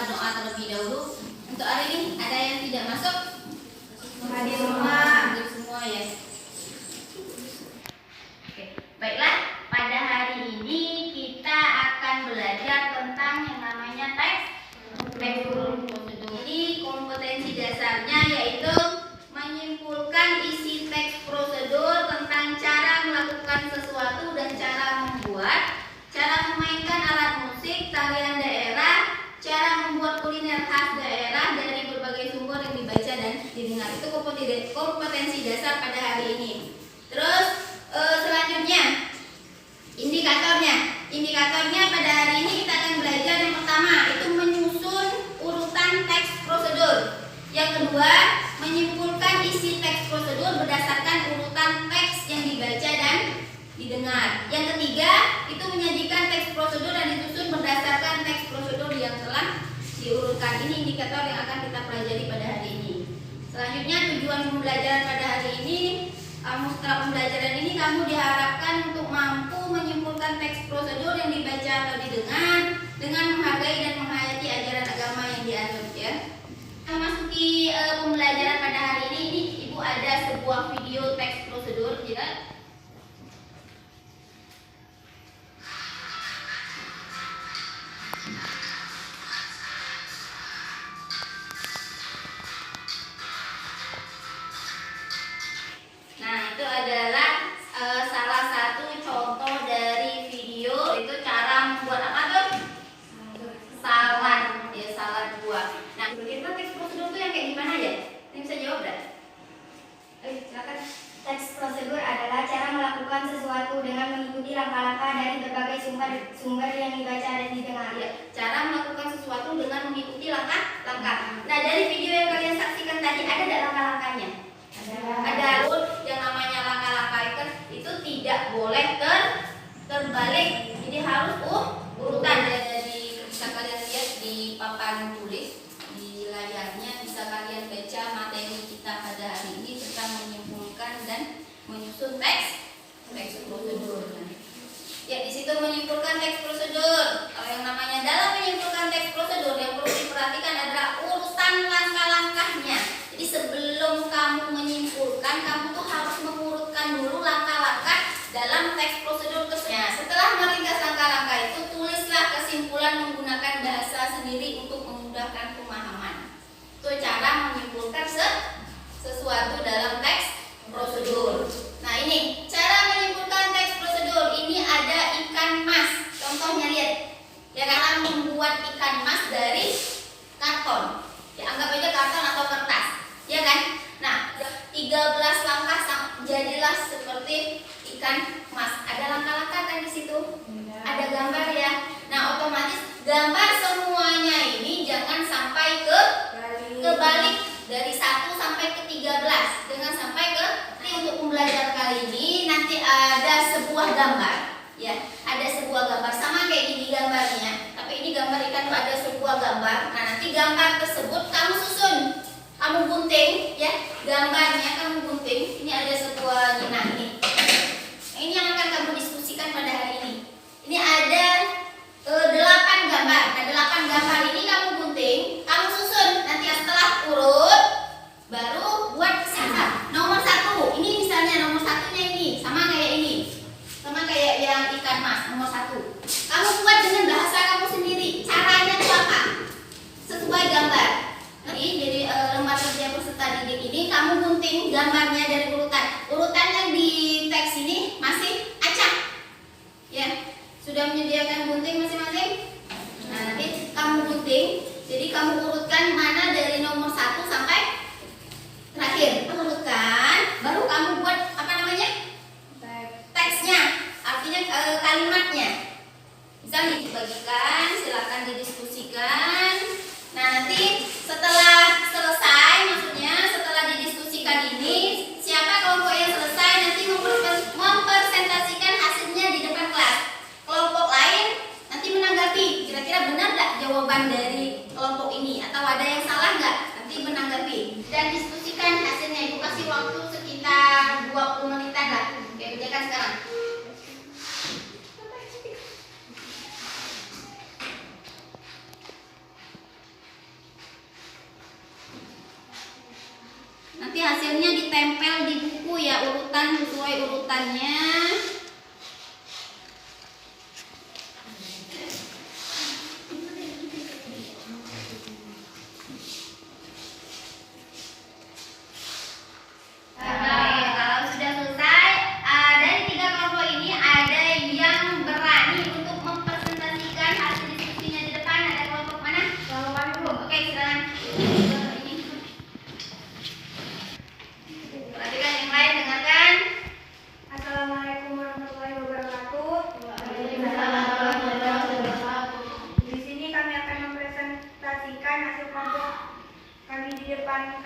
berdoa terlebih dahulu. Untuk hari ini ada yang tidak masuk? Hadir semua. Hadir semua ya. Oke, baiklah. Pada hari ini kita akan belajar tentang yang namanya teks prosedur. Ini kompetensi dasarnya yaitu menyimpulkan isi teks prosedur tentang cara melakukan sesuatu dan cara membuat, cara memainkan alat musik, tarian daerah, cara membuat kuliner khas daerah dari berbagai sumber yang dibaca dan didengar. Itu kompetensi dasar pada hari ini. Terus selanjutnya indikatornya pada hari ini kita akan belajar yang pertama itu menyusun urutan teks prosedur. Yang kedua, menyimpulkan isi teks prosedur berdasarkan urutan teks yang dibaca dan didengar. Yang ketiga, itu menyajikan teks prosedur dan disusun berdasarkan teks prosedur yang telah diurutkan. Ini indikator yang akan kita pelajari pada hari ini. Selanjutnya, tujuan pembelajaran pada hari ini, setelah pembelajaran ini kamu diharapkan untuk mampu menyimpulkan teks prosedur yang dibaca atau didengar dengan menghargai dan menghayati ajaran agama yang dianut ya. Memasuki pembelajaran pada hari ini Ibu ada sebuah video teks prosedur ya. Nah, itu adalah salah satu contoh dari video itu cara membuat apa tuh? Salad, ya salad buah. Nah, kira-kira teks prosedur itu yang kayak gimana ya? Ini bisa jawab nggak? Silakan. Teks prosedur adalah cara melakukan sesuatu dengan mengikuti langkah-langkah dari berbagai sumber yang dibaca dan didengar. Ya, cara melakukan sesuatu dengan mengikuti langkah-langkah. Nah, dari video yang kalian saksikan tadi ada nggak langkah-langkahnya? Ada. Yang namanya langkah-langkah itu tidak boleh terbalik. Jadi harus urutan dari bisa kalian lihat di papan tulis di layarnya, bisa kalian baca materi kita pada hari ini tentang menyimpulkan dan menyusun teks prosedur. Ya, di situ menyimpulkan teks prosedur. Kalau yang namanya dalam menyimpulkan teks prosedur yang perlu diperhatikan adalah urutan langkah-langkahnya. Jadi sebelum kamu menyimpulkan, kamu tuh harus mengurutkan dulu langkah-langkah dalam teks prosedur tersebut. Setelah meringkas langkah-langkah itu, tulislah kesimpulan menggunakan bahasa sendiri untuk memudahkan pemahaman. Itu cara menyimpulkan sesuatu dalam teks prosedur. Nah, ini cara menyimpulkan teks prosedur. Ini ada ikan mas. Contohnya lihat. Ya, cara membuat ikan mas dari karton. Ya, anggap aja karton atau kertas. Ya kan? Nah, 13 langkah jadilah seperti ikan mas. Ada langkah-langkah kan di situ? Ada gambar ya. Nah, otomatis gambar semuanya ini jangan sampai kebalik dari 1 sampai ke 13. Jangan sampai ke untuk pembelajaran kali ini nanti ada sebuah gambar. Ya, ada sebuah gambar sama kayak gini gambarnya. Tapi ini gambar ikan tuh ada sebuah gambar. Nah, nanti gambar tersebut kamu susun. Kamu gunting ya, gambarnya kamu gunting. Ini ada sebuah ini. Ini yang akan kamu diskusikan pada hari ini. Ini ada 8 gambar. Nah, 8 gambar ini kamu gunting, kamu susun. Nanti setelah urut baru buat kesimpulan. Nomor 1. Ini misalnya nomor 1-nya ini sama kayak ini. Sama kayak yang ikan mas nomor 1. Kamu buat dengan bahasa kamu sendiri. Caranya itu apa? Sesuai gambar. Jadi lembar kerja peserta didik ini kamu gunting gambarnya dari urutan. Urutan yang di teks ini masih acak. Ya, sudah menyediakan gunting masing-masing. Nah, nanti kamu gunting. Jadi kamu urutkan mana dari nomor 1 sampai terakhir. Urutkan, baru kamu buat apa namanya? Teksnya. Artinya kalimatnya. Misalnya dibagikan, silakan didiskusikan. Nah, nanti setelah selesai, maksudnya setelah didiskusikan ini, siapa kelompok yang selesai nanti mempresentasikan hasilnya di depan kelas. Kelompok lain nanti menanggapi, kira-kira benar nggak jawaban dari kelompok ini Nanti hasilnya ditempel di buku ya, urutan sesuai urutannya.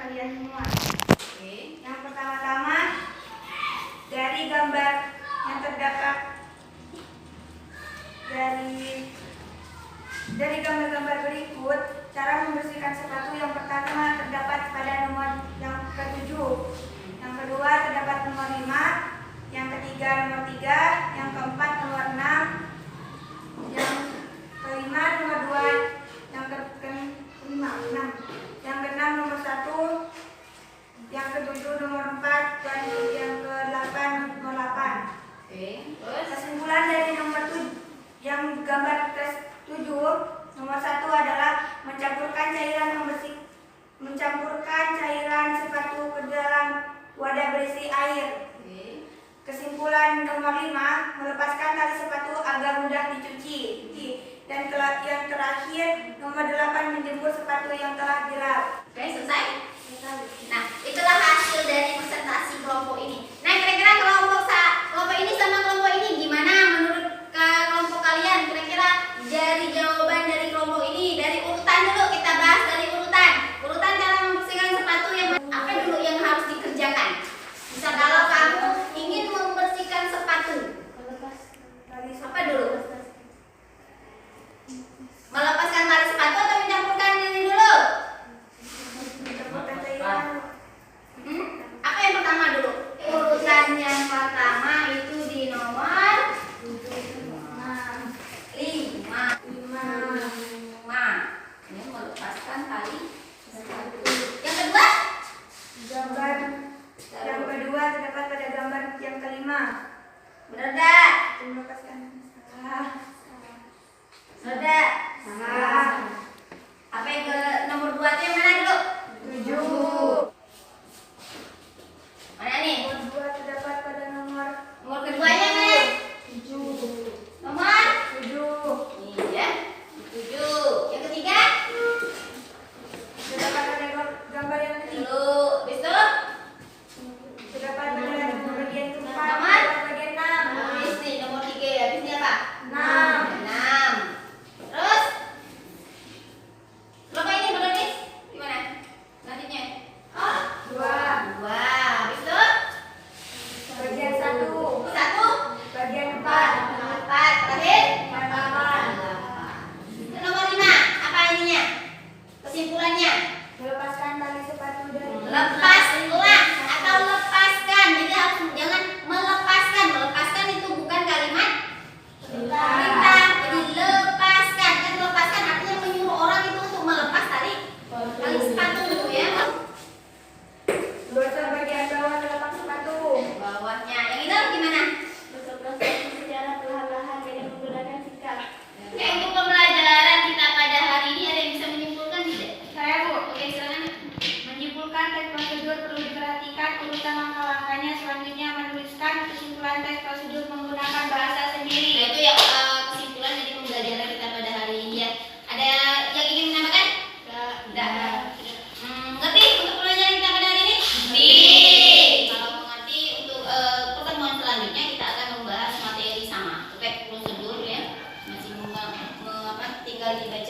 Kalian semua. Yang pertama-tama dari gambar yang terdapat dari gambar-gambar berikut, cara membersihkan sepatu yang pertama terdapat pada nomor yang ke-7, yang kedua terdapat nomor 5, yang ketiga nomor 3, yang keempat nomor 6, yang kelima nomor 2, yang kelima 6. Yang ke-6 nomor 1, yang ke-7 nomor 4, dan yang ke-8 nomor 8. Kesimpulan dari nomor 7, yang gambar ke-7, nomor 1 adalah mencampurkan cairan sepatu ke dalam wadah berisi air. Kesimpulan nomor 5, melepaskan tali sepatu agar mudah dicuci. Dan yang terakhir, nomor 8, menjemur sepatu yang telah dilap. Oke, selesai? Nah, itulah hasil dari presentasi kelompok ini. Nah, kira-kira kelompok ini sama kelompok ini gimana menurut kelompok kalian? Kira-kira dari jawaban dari kelompok ini, dari urutan dulu kita bahas dari urutan. Urutan cara membersihkan sepatu yang apa dulu yang harus dikerjakan? Misal kalau kamu ingin membersihkan sepatu, apa dulu? Melepaskan tali sepatu atau mencampurkan ini dulu? Apa yang pertama dulu? Urutan yang pertama itu di nomor 5. Ini melepaskan tali sepatu. Yang kedua? Yang kedua terdapat pada gambar yang kelima. Benar enggak? Melepaskan. Sudah. Apa yang ke nomor 2 itu yang mana dulu? 7. Mana nih? Nomor 2 terdapat pada nomor Keduanya mana? 7. Nomor 7. Iya, 7. Yang ketiga? Terdapat pada gambar yang ketiga. Dulu, besok? Terdapat pada bagian keempat. Nomor? Bagian 6. Habis nih, nomor 3. Habis ini apa? 6. 6. Terus? Berapa ini berarti? Gimana? Nantinya? Oh, 2. 2. Habis itu? Bagian 1. 1. Bagian 4. 4. Terakhir? 8. Nomor 5. Apa ininya? Kesimpulannya? Melepaskan tali sepatu dari Lepaslah atau lepaskan. Jadi harus jangan melepaskan. Melepaskan itu bukan kalimat perintah. Jadi lepaskan. Kan melepaskan artinya menyuruh orang itu untuk melepas tali sepatu gitu ya. Dosa bagian bawah telapak sepatu. Bawahnya. Yang itu gimana? Secara perlahan-lahan dengan menggunakan sikap. Oke, untuk pembelajaran kita pada hari ini ada yang bisa menyimpulkan tidak? Saya, Bu. Oke, silakan. Menyimpulkan teks prosedur perlu diperhatikan urutan langkah-langkahnya. Selanjutnya menuliskan kesimpulan teks prosedur menggunakan bahasa sendiri. Nah, itu ya kesimpulan dari pembelajaran kita pada hari ini ya. Ada yang ingin menambahkan? Tidak. Ngerti untuk pembelajaran kita pada hari ini? Ngerti. Kalau mengerti untuk pertemuan selanjutnya kita akan membahas materi sama. Teks prosedur ya. Masih tinggal dibaca.